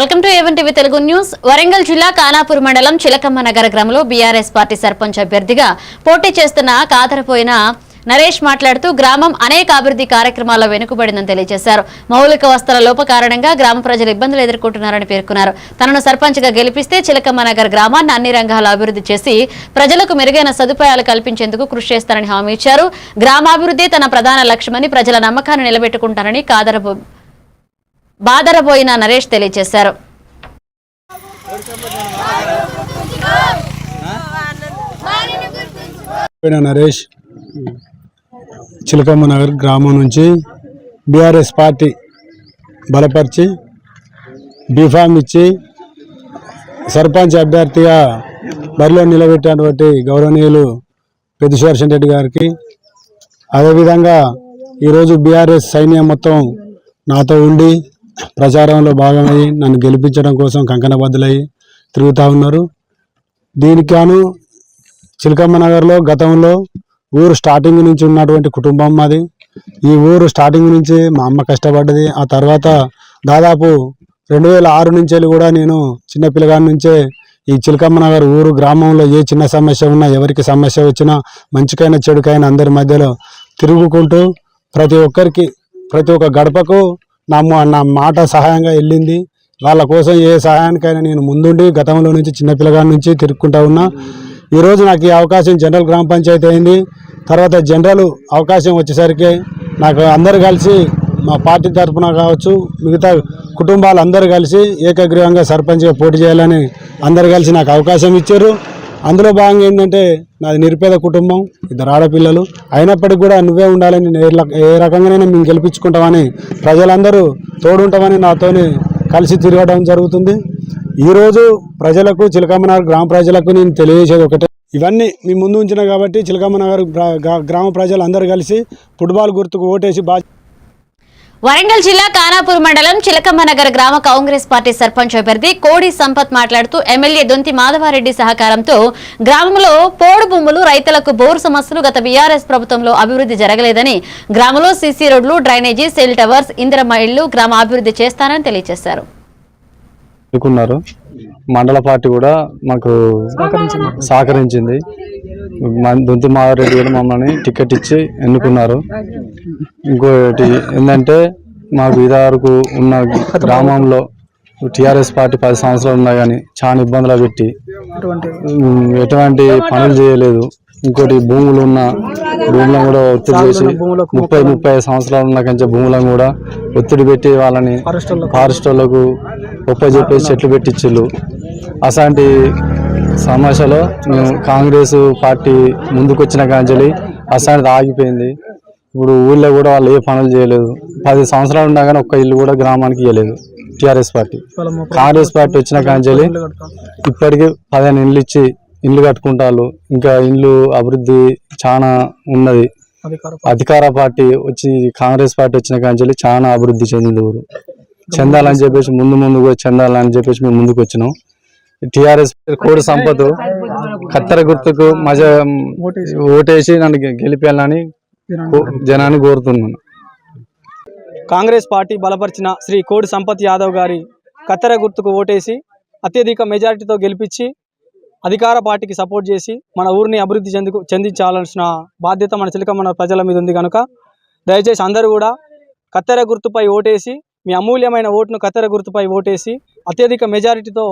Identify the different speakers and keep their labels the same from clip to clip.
Speaker 1: Welcome to A1 TV Telugu news. Warangal జిల్లా కానాపూర్ మండలం చిలకమ్మ నగర్ గ్రామంలో బీఆర్ఎస్ పార్టీ సర్పంచ్ అభ్యర్థిగా పోటీ చేస్తున్న కాదరపోయిన నరేష్ మాట్లాడుతూ గ్రామం అనేక అభివృద్ధి కార్యక్రమాల్లో వెనుకబడిందని తెలియజేశారు. మౌలిక వసతుల లోప కారణంగా గ్రామ ప్రజలు ఇబ్బందులు ఎదుర్కొంటున్నారని పేర్కొన్నారు. తనను సర్పంచ్గా గెలిపిస్తే చిలకమ్మ నగర్ గ్రామాన్ని అన్ని రంగాల్లో అభివృద్ధి చేసి ప్రజలకు మెరుగైన సదుపాయాలు కల్పించేందుకు కృషి చేస్తారని హామీ ఇచ్చారు. గ్రామాభివృద్ధి తన ప్రధాన లక్ష్యమని ప్రజల నమ్మకాన్ని నిలబెట్టుకుంటారని బాదరబోయిన నరేష్ తెలియజేశారు.
Speaker 2: నరేష్ చిలకమ్మ నగర్ గ్రామం నుంచి బీఆర్ఎస్ పార్టీ బలపరిచి బీఫామ్ ఇచ్చి సర్పంచ్ అభ్యర్థిగా బరిలో నిలబెట్టినటువంటి గౌరవనీయులు పెద్దిశేషన్ రెడ్డి గారికి, అదేవిధంగా ఈరోజు బీఆర్ఎస్ సైన్యం మొత్తం నాతో ఉండి ప్రచారంలో భాగమయ్యి నన్ను గెలిపించడం కోసం కంకణబద్దులయ్యి తిరుగుతూ ఉన్నారు. దీనికి గాను చిలకమ్మ నగర్లో గతంలో ఊరు స్టార్టింగ్ నుంచి ఉన్నటువంటి కుటుంబం మాది. ఈ ఊరు స్టార్టింగ్ నుంచి మా అమ్మ కష్టపడ్డది. ఆ తర్వాత దాదాపు 2006 నుంచి కూడా నేను చిన్నపిల్లగాడి నుంచే ఈ చిలకమ్మ నగర్ ఊరు గ్రామంలో ఏ చిన్న సమస్య ఉన్నా, ఎవరికి సమస్య వచ్చినా, మంచికైనా చెడుకైనా అందరి మధ్యలో తిరుగుకుంటూ ప్రతి ఒక్క గడపకు నా మాట సహాయంగా వెళ్ళింది. వాళ్ళ కోసం ఏ సహాయానికైనా నేను ముందుండి గతంలో నుంచి చిన్నపిల్లగాడి నుంచి తిరుగుకుంటా ఉన్నా. ఈరోజు నాకు ఈ అవకాశం జనరల్ గ్రామ పంచాయతీ అయింది. తర్వాత జనరల్ అవకాశం వచ్చేసరికి నాకు అందరు కలిసి మా పార్టీ తరఫున కావచ్చు, మిగతా కుటుంబాలు అందరూ కలిసి ఏకగ్రీవంగా సర్పంచ్గా పోటీ చేయాలని అందరు కలిసి నాకు అవకాశం ఇచ్చారు. అందులో భాగంగా ఏంటంటే నాది నిరుపేద కుటుంబం, 2 ఆడపిల్లలు. అయినప్పటికీ కూడా నువ్వే ఉండాలని, ఏ రకంగానైనా మేము గెలిపించుకుంటామని, ప్రజలందరూ తోడుంటామని నాతోని కలిసి తిరగడం జరుగుతుంది. ఈరోజు ప్రజలకు, చిలకమ్మ నగర్ గ్రామ ప్రజలకు నేను తెలియజేసేది ఒకటే, ఇవన్నీ మీ ముందు ఉంచిన కాబట్టి చిలకమ్మ నగర్ గ్రామ ప్రజలు అందరూ కలిసి ఫుట్బాల్ గుర్తుకు ఓటేసి
Speaker 1: వరంగల్ జిల్లా కానాపూర్ మండలం చిలకమ్మ నగర్ గ్రామ కాంగ్రెస్ పార్టీ సర్పంచ్ అభ్యర్థి కోడి సంపత్ మాట్లాడుతూ ఎమ్మెల్యే దొంతి మాధవారెడ్డి సహకారంతో గ్రామంలో పోడు భూములు, రైతులకు బోరు సమస్యలు గత బీఆర్ఎస్ ప్రభుత్వంలో అభివృద్ధి జరగలేదని, గ్రామంలో సీసీ రోడ్లు, డ్రైనేజీ, సెల్ టవర్స్, ఇందిరమ్మ ఇళ్లు, గ్రామ అభివృద్ధి చేస్తానని తెలియజేశారు.
Speaker 3: మండల పార్టీ కూడా మాకు సహకరించింది. దొంతి మాధవరెడ్డి గారు మమ్మల్ని టికెట్ ఇచ్చి ఎన్నుకున్నారు. ఇంకోటి ఏంటంటే మాకు ఇదివరకు ఉన్న గ్రామంలో టీఆర్ఎస్ పార్టీ 10 సంవత్సరాలు ఉన్నా కానీ చాలా ఇబ్బందులు పెట్టి ఎటువంటి పనులు చేయలేదు. ఇంకోటి భూములను కూడా ఒత్తిడి చేసి 30-35 సంవత్సరాలు ఉన్న కంటే భూములను కూడా ఒత్తిడి పెట్టి వాళ్ళని ఫారెస్ట్ వాళ్ళకు చెప్పేసి చెట్లు పెట్టించిళ్ళు. అసాంటి సమస్యలో మేము కాంగ్రెస్ పార్టీ ముందుకు వచ్చిన కాంచెలి అసాంటిది ఆగిపోయింది. ఇప్పుడు ఊళ్ళో కూడా వాళ్ళు ఏ పనులు చేయలేదు. 10 సంవత్సరాలు ఉన్నా కానీ ఒక్క ఇల్లు కూడా గ్రామానికి ఇవ్వలేదు టీఆర్ఎస్ పార్టీ. కాంగ్రెస్ పార్టీ వచ్చిన కాంచెలి ఇప్పటికీ 15 ఇండ్లు ఇచ్చి ఇండ్లు కట్టుకుంటారు. ఇంకా ఇండ్లు అభివృద్ధి చాలా ఉన్నది. అధికార పార్టీ వచ్చి కాంగ్రెస్ పార్టీ వచ్చిన కాంచెలి చాలా అభివృద్ధి చెందింది. ఊరు చెందాలని చెప్పేసి ముందు చెందాలని చెప్పేసి మేము ముందుకు వచ్చినాం. టీఆర్ఎస్ కోడి సంపత్ కత్తెర గుర్తుకు ఓటేసి నన్ను గెలిపేయాలని జనాన్ని కోరుతున్నాను.
Speaker 4: కాంగ్రెస్ పార్టీ బలపరిచిన శ్రీ కోడి సంపత్ యాదవ్ గారి కత్తెర గుర్తుకు ఓటేసి అత్యధిక మెజారిటీతో గెలిపించి అధికార పార్టీకి సపోర్ట్ చేసి మన ఊరిని అభివృద్ధి చెందించాల్సిన బాధ్యత మన చిలకమ్మ ప్రజల మీద ఉంది కనుక దయచేసి అందరూ కూడా కత్తెర గుర్తుపై ఓటేసి, మీ అమూల్యమైన ఓటును కత్తెర గుర్తుపై ఓటేసి అత్యధిక మెజారిటీతో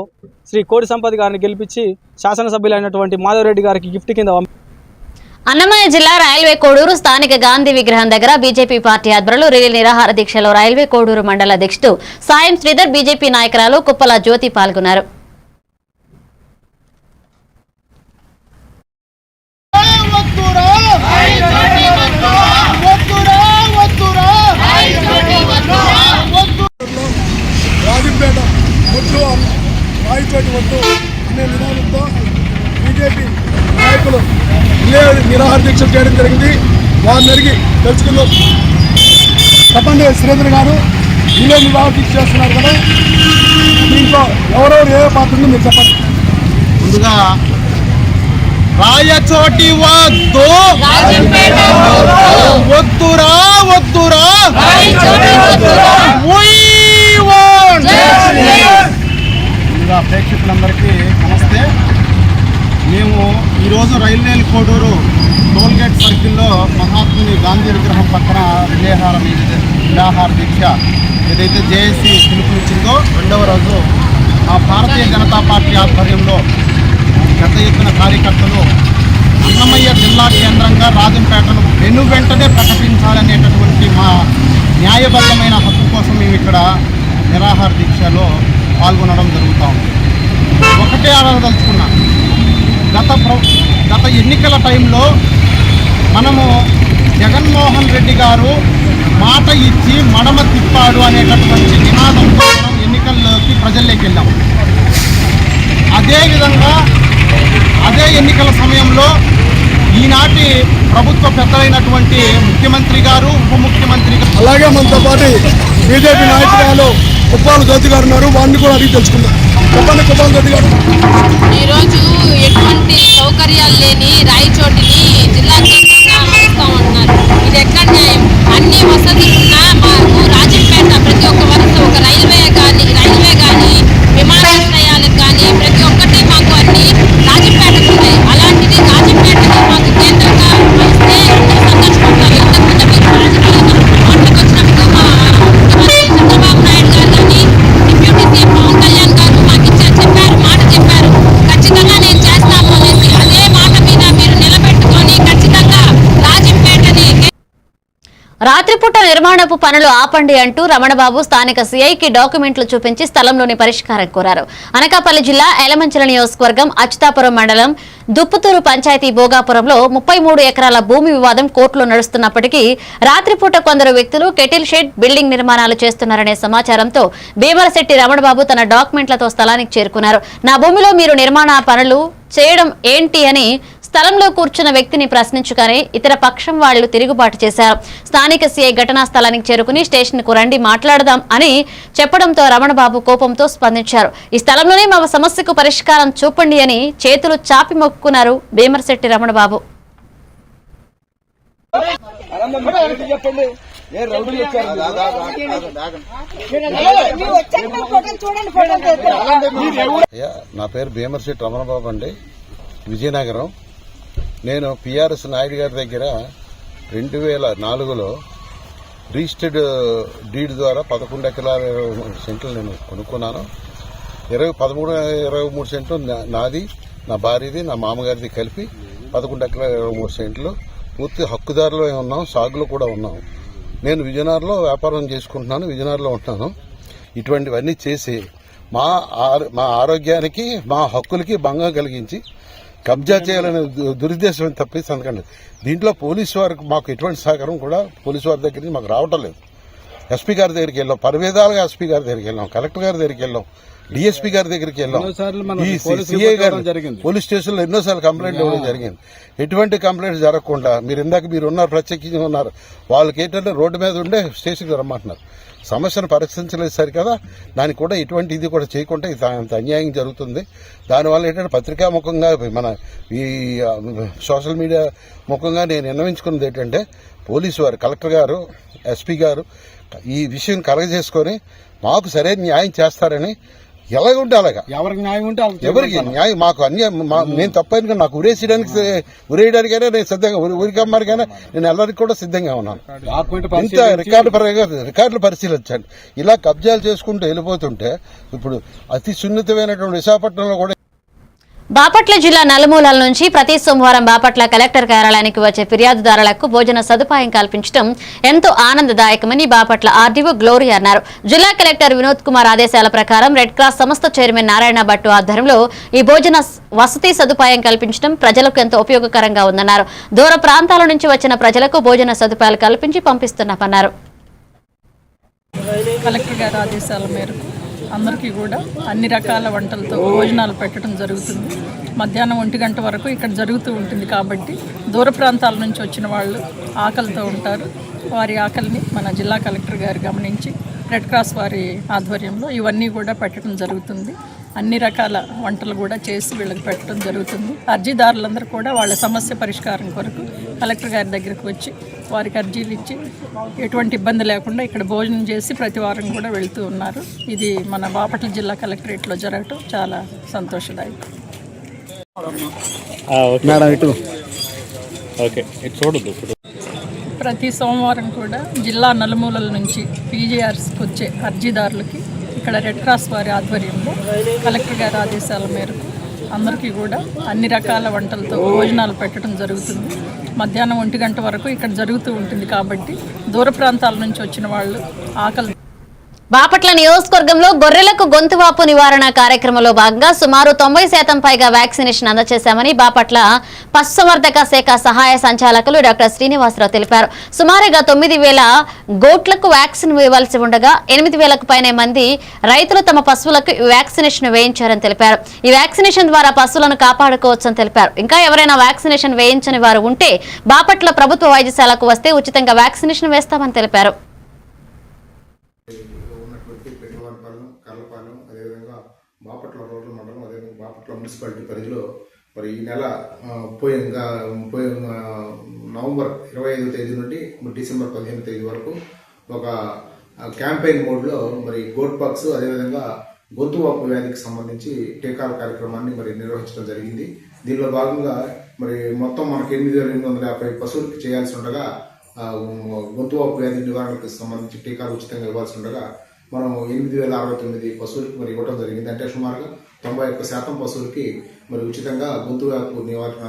Speaker 4: శ్రీ కోడి సంపత్ గారిని గెలిపించి శాసనసభ్యులైనటువంటి మాధవరెడ్డి గారికి గిఫ్ట్ కింద.
Speaker 1: అన్నమయ్య జిల్లా రైల్వే కోడూరు స్థానిక గాంధీ విగ్రహం దగ్గర బీజేపీ పార్టీ ఆధ్వర్యంలో రిలే నిరాహార దీక్షలో రైల్వే కోడూరు మండల అధ్యక్షుడు సాయం శ్రీధర్, బీజేపీ నాయకురాలు కుప్పల జ్యోతి పాల్గొన్నారు.
Speaker 5: అనే నినాదంతో బీజేపీ నాయకులు నిరాహార దీక్షలు చేయడం జరిగింది. వారిని అడిగి తెలుసుకుందాం. చెప్పండి శ్రీధర్ గారు, ఇల్లే నిరాహార దీక్ష చేస్తున్నారు కదా, దీంట్లో ఎవరెవరు ఏ పాత్ర ఉందో మీరు చెప్పండి.
Speaker 6: ముందుగా రాయచోటి వద్దు, వద్దురా వద్దురా, ముందుగా ప్రేక్షకులందరికీ నమస్తే. మేము ఈరోజు రైల్వేలు కోడూరు టోల్గేట్ సర్కిల్లో మహాత్ముని గాంధీ విగ్రహం పక్కన నిరాహార దీక్ష ఏదైతే జేఏసీ పిలుపునిచ్చిందో రెండవ రోజు ఆ భారతీయ జనతా పార్టీ ఆధ్వర్యంలో పెద్ద ఎత్తున కార్యకర్తలు అన్నమయ్య జిల్లా కేంద్రంగా రాజంపేటను వెంటనే ప్రకటించాలనేటటువంటి మా న్యాయబద్ధమైన హక్కు కోసం మేము ఇక్కడ నిరాహార దీక్షలో పాల్గొనడం జరుగుతూ ఉంది. ఒకటే అడగదలుచుకున్నాం, గత ఎన్నికల టైంలో మనము జగన్మోహన్ రెడ్డి గారు మాట ఇచ్చి మడమ తిప్పాడు అనేటటువంటి నినాదంతో మనం ఎన్నికల్లోకి ప్రజల్లోకి వెళ్ళాం. అదేవిధంగా అదే ఎన్నికల సమయంలో ఈనాటి ప్రభుత్వ పెద్దలైనటువంటి ముఖ్యమంత్రి గారు, ఉప ముఖ్యమంత్రి గారు,
Speaker 5: అలాగే మనతో పాటు బీజేపీ నాయకురాలు కుప్పాల జ్యోతి గారు ఉన్నారు. వారిని కూడా అడిగి తెలుసుకుందాం. చెప్పండి కుప్పాల జ్యోతి గారు.
Speaker 7: ఈరోజు ఎటువంటి సౌకర్యాలు లేని రాయచోటిని జిల్లా కేంద్రంగా అమలుస్తూ ఉంటున్నారు. ఇది ఎక్కడ న్యాయం? అన్ని వసతులు ఉన్నా మాకు రాజంపేట ప్రతి ఒక్క వరుస ఒక రైల్వే కానీ విమానాశ్రయాలకు కానీ ప్రతి ఒక్కటి మాకు అన్ని రాజంపేటకు ఉన్నాయి. అలాంటిది రాజంపేటని మాకు కేంద్రంగా వస్తే సంతోషపడతారు. ఇంతకుముందు మీరు రాజకీయంగా ఓట్లకు వచ్చినప్పుడు మా ముఖ్యమంత్రి చంద్రబాబు నాయుడు గారు కానీ డిప్యూటీ సీఎం పవన్ కళ్యాణ్ గారు మాకు చెప్పారు, మాట చెప్పారు, ఖచ్చితంగా నేను చేస్తాము అనేసి. అదే మాట మీద మీరు నిలబెట్టుకొని ఖచ్చితంగా రాజంపేటని
Speaker 1: రాత్రిపూట నిర్మాణపు పనులు ఆపండి అంటూ రమణబాబు స్థానిక సీఐకి డాక్యుమెంట్లు చూపించి స్థలంలోని పరిష్కారం కోరారు. అనకాపల్లి జిల్లా ఎలమంచిల నియోజకవర్గం అచ్యుతాపురం మండలం దుప్పుతూరు పంచాయతీ భోగాపురంలో 33 ఎకరాల భూమి వివాదం కోర్టులో నడుస్తున్నప్పటికీ రాత్రిపూట కొందరు వ్యక్తులు కెటిల్ షెడ్ బిల్డింగ్ నిర్మాణాలు చేస్తున్నారనే సమాచారంతో భీమరశెట్టి రమణబాబు తన డాక్యుమెంట్లతో స్థలానికి చేరుకున్నారు. నా భూమిలో మీరు నిర్మాణ పనులు చేయడం ఏంటి అని స్థలంలో కూర్చున్న వ్యక్తిని ప్రశ్నించుగానే ఇతర పక్షం వాళ్లు తిరుగుబాటు చేశారు. స్థానిక సీఐ ఘటనా స్థలానికి చేరుకుని స్టేషన్ కు రండి మాట్లాడదాం అని చెప్పడంతో రమణబాబు కోపంతో స్పందించారు. ఈ స్థలంలోనే మా సమస్యకు పరిష్కారం చూపండి అని చేతులు చాపి మొక్కుకున్నారు భీమరశెట్టి రమణబాబు.
Speaker 8: నా పేరు భీమరశెట్టి రమణబాబు అండి, విజయనగరం. నేను పిఆర్ఎస్ నాయుడు గారి దగ్గర 2004లో రిజిస్టర్డ్ డీడ్ ద్వారా 11 ఎకరాల 23 సెంట్లు నేను కొనుక్కున్నాను. 23 సెంట్లు నాది, నా భార్యది, నా మామగారిది కలిపి 11 ఎకరాల 23 సెంట్లు పూర్తి హక్కుదారులో ఉన్నాం, సాగులో కూడా ఉన్నాం. నేను విజయనగరంలో వ్యాపారం చేసుకుంటున్నాను, విజయనగరంలో ఉంటున్నాను. ఇటువంటివన్నీ చేసి మా ఆరోగ్యానికి, మా హక్కులకి భంగం కలిగించి కబ్జా చేయాలనే దురుద్దేశం తప్పేసి అందుకండి. దీంట్లో పోలీసు వారికి మాకు ఎటువంటి సహకారం కూడా పోలీసు వారి దగ్గర నుంచి మాకు రావటం లేదు. ఎస్పీ గారి దగ్గరికి వెళ్ళాం, పరివేదాలుగా ఎస్పీ గారి దగ్గరికి వెళ్ళాం, కలెక్టర్ గారి దగ్గరికి వెళ్ళాం, డిఎస్పీ గారి దగ్గరికి వెళ్ళాం, ఈ సిఐ గారి పోలీస్ స్టేషన్లో ఎన్నోసార్లు కంప్లైంట్ ఇవ్వడం జరిగింది. ఎటువంటి కంప్లైంట్ జరగకుండా మీరు ఉన్నారు, ప్రత్యేకించి ఉన్నారు, వాళ్ళకి ఏంటంటే రోడ్డు మీద ఉండే స్టేషన్కి రమ్మంటున్నారు. సమస్యను పరిష్కరించలేదు సరి కదా, దానికి కూడా ఎటువంటి ఇది కూడా చేయకుండా ఇంత అన్యాయం జరుగుతుంది. దానివల్ల ఏంటంటే పత్రికా ముఖంగా మన ఈ సోషల్ మీడియా ముఖంగా నేను విన్నవించుకున్నది ఏంటంటే పోలీసు వారు, కలెక్టర్ గారు, ఎస్పీ గారు ఈ విషయం కలగజేసుకొని మాకు సరైన న్యాయం చేస్తారని. ఎలాగుంటే అలాగా, ఎవరికి న్యాయం ఉంటే ఎవరికి న్యాయం, మాకు అన్యాయం, నేను తప్పైన నాకు ఉరేయడానికైనా నేను సిద్ధంగా, ఉరికమ్మరికైనా నేను ಎಲ್ಲరికి కూడా సిద్ధంగా ఉన్నాను. ఇంత రికార్డులు పరిశీలించండి. ఇలా కబ్జాలు చేసుకుంటూ వెళ్ళిపోతుంటే ఇప్పుడు అతి సున్నితమైనటువంటి విశాఖపట్నంలో కూడా.
Speaker 1: బాపట్ల జిల్లా నలుమూలల నుంచి ప్రతి సోమవారం బాపట్ల కలెక్టర్ కార్యాలయానికి వచ్చే ఫిర్యాదుదారులకు భోజన సదుపాయం కల్పించడం ఎంతో ఆనందదాయకమని బాపట్ల ఆర్డీఓ గ్లోరీ అన్నారు. జిల్లా కలెక్టర్ వినోద్ కుమార్ ఆదేశాల ప్రకారం రెడ్ క్రాస్ సంస్థ చైర్మన్ నారాయణ భట్టు ఆధ్వర్యంలో ఈ భోజన వసతి సదుపాయం కల్పించడం ప్రజలకు ఎంతో ఉపయోగకరంగా ఉందన్నారు. దూర ప్రాంతాల నుంచి వచ్చిన ప్రజలకు భోజన సదుపాయాలు కల్పించి పంపిస్తున్నామన్నారు.
Speaker 9: కలెక్టర్ గారి ఆదేశాల మేరకు అందరికీ కూడా అన్ని రకాల వంటలతో భోజనాలు పెట్టడం జరుగుతుంది. మధ్యాహ్నం 1 గంట వరకు ఇక్కడ జరుగుతూ ఉంటుంది. కాబట్టి దూర ప్రాంతాల నుంచి వచ్చిన వాళ్ళు ఆకలితో ఉంటారు. వారి ఆకలిని మన జిల్లా కలెక్టర్ గారు గమనించి రెడ్ క్రాస్ వారి ఆధ్వర్యంలో ఇవన్నీ కూడా పెట్టడం జరుగుతుంది. అన్ని రకాల వంటలు కూడా చేసి వీళ్ళకి పెట్టడం జరుగుతుంది. అర్జీదారులందరూ కూడా వాళ్ళ సమస్య పరిష్కారం కొరకు కలెక్టర్ గారి దగ్గరకు వచ్చి వారికి అర్జీలు ఇచ్చి ఎటువంటి ఇబ్బంది లేకుండా ఇక్కడ భోజనం చేసి ప్రతి వారం కూడా వెళ్తూ ఉన్నారు. ఇది మన బాపట్ల జిల్లా కలెక్టరేట్లో జరగటం చాలా సంతోషదాయకం. ప్రతి సోమవారం కూడా జిల్లా నలుమూలల నుంచి పీజీఆర్స్కి వచ్చే అర్జీదారులకి ఇక్కడ రెడ్ క్రాస్ వారి ఆధ్వర్యంలో కలెక్టర్ గారి ఆదేశాల మేరకు అందరికీ కూడా అన్ని రకాల వంటలతో భోజనాలు పెట్టడం జరుగుతుంది. మధ్యాహ్నం 1 గంట వరకు ఇక్కడ జరుగుతూ ఉంటుంది కాబట్టి దూర ప్రాంతాల నుంచి వచ్చిన వాళ్ళు ఆకలి.
Speaker 1: బాపట్ల నియోజకవర్గంలో గొర్రెలకు గొంతువాపు నివారణ కార్యక్రమంలో భాగంగా సుమారు 90% పైగా వ్యాక్సినేషన్ అందజేశామని బాపట్ల పశుసంవర్ధక శాఖ సహాయ సంచాలకులు డాక్టర్ శ్రీనివాసరావు తెలిపారు. సుమారుగా 9,000 గోట్లకు వ్యాక్సిన్ ఇవ్వాల్సి ఉండగా 8,000కు పైనే మంది రైతులు తమ పశువులకు వ్యాక్సినేషన్ వేయించారని తెలిపారు. ఈ వ్యాక్సినేషన్ ద్వారా పశువులను కాపాడుకోవచ్చని తెలిపారు. ఇంకా ఎవరైనా వ్యాక్సినేషన్ వేయించని వారు ఉంటే బాపట్ల ప్రభుత్వ వైద్యశాలకు వస్తే ఉచితంగా వ్యాక్సినేషన్ వేస్తామని తెలిపారు.
Speaker 10: బాపట్ల రూరల్ మండలం అదేవిధంగా బాపట్ల మున్సిపాలిటీ పరిధిలో మరి ఈ నెల పోయిన నవంబర్ 25వ తేదీ నుండి డిసెంబర్ 15వ తేదీ వరకు ఒక క్యాంపెయిన్ మోడ్లో మరి గోట్ పాక్స్ అదేవిధంగా గొంతువాపు వ్యాధికి సంబంధించి టీకాల కార్యక్రమాన్ని మరి నిర్వహించడం జరిగింది. దీనిలో భాగంగా మరి మొత్తం మనకి 8,850 పశువులకి చేయాల్సి ఉండగా గొంతువాపు వ్యాధి నివారణకు సంబంధించి టీకాలు ఉచితంగా ఇవ్వాల్సి ఉండగా మనం 8,069 పశువులకి మరి ఇవ్వడం జరిగింది. అంటే సుమారుగా 91% పశువులకి మరి ఉచితంగా గొంతువాపు నివారణ